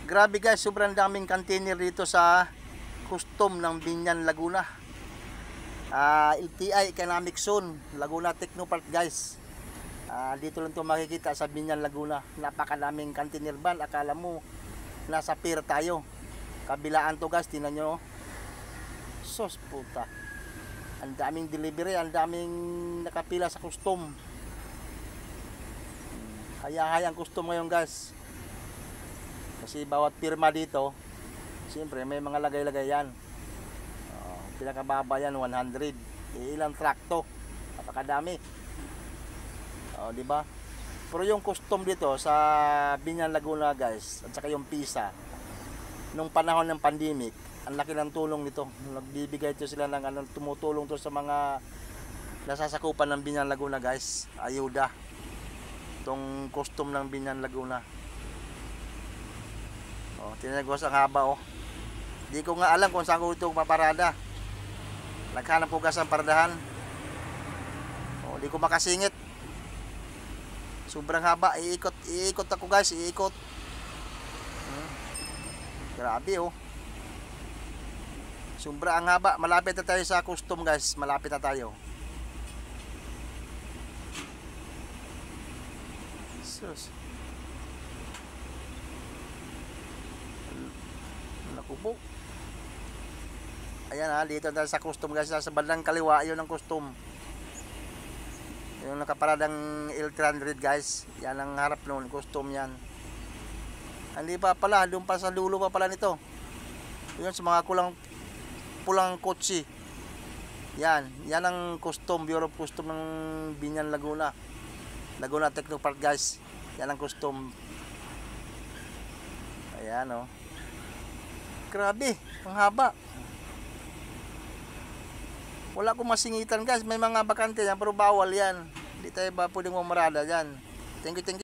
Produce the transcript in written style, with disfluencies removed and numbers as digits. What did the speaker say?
Grabe guys, sobrang daming container dito sa custom ng Binyan, Laguna. LTI Economic Zone, Laguna Technopark guys. Dito lang ito makikita sa Binyan, Laguna. Napakadaming container van. Akala mo nasa pier tayo. Kabilaan to guys, tingnan nyo. Sos puta. Ang daming delivery, ang daming nakapila sa custom. Hayang custom ngayon guys. Kasi bawat pirma dito, siyempre may mga lagay-lagay yan. Pinakababa yan 100. Ilang truck to? Napakadami. Di ba? Pero yung custom dito sa Binyan, Laguna guys, at saka yung PISA, nung panahon ng pandemic, ang laki ng tulong nito. Nagbibigay ito sila ng tumutulong to sa mga nasasakupan ng Binyan, Laguna guys. Ayuda. Itong custom ng Binyan, Laguna. Tingnan ko sa haba Di ko nga alam kung saan ko ito paparada. Naghanap ko gas ang paradahan. Di ko makasingit. Sobrang haba. Iikot ako guys. Iikot. Grabe Sobrang haba. Malapit na tayo sa custom guys. Malapit na tayo. Sus. Nakupo. Ayan dito tayo sa custom guys. Sa bandang kaliwa, yun ang custom. Yung nakaparadang L300 guys. Yan ang harap noon, custom yan. Hindi pa pala, doon pa sa lulo pa pala nito. Yun sa mga pulang kotse. Yan ang custom, Bureau of Custom ng Binyan, Laguna. Laguna Technopark guys. Yan ang custom. Ayan Grabe, ang haba. Wala akong masingitan guys. May mga bakante yan pero bawal yan. Hindi tayo ba pwedeng mamarada dyan. Thank you.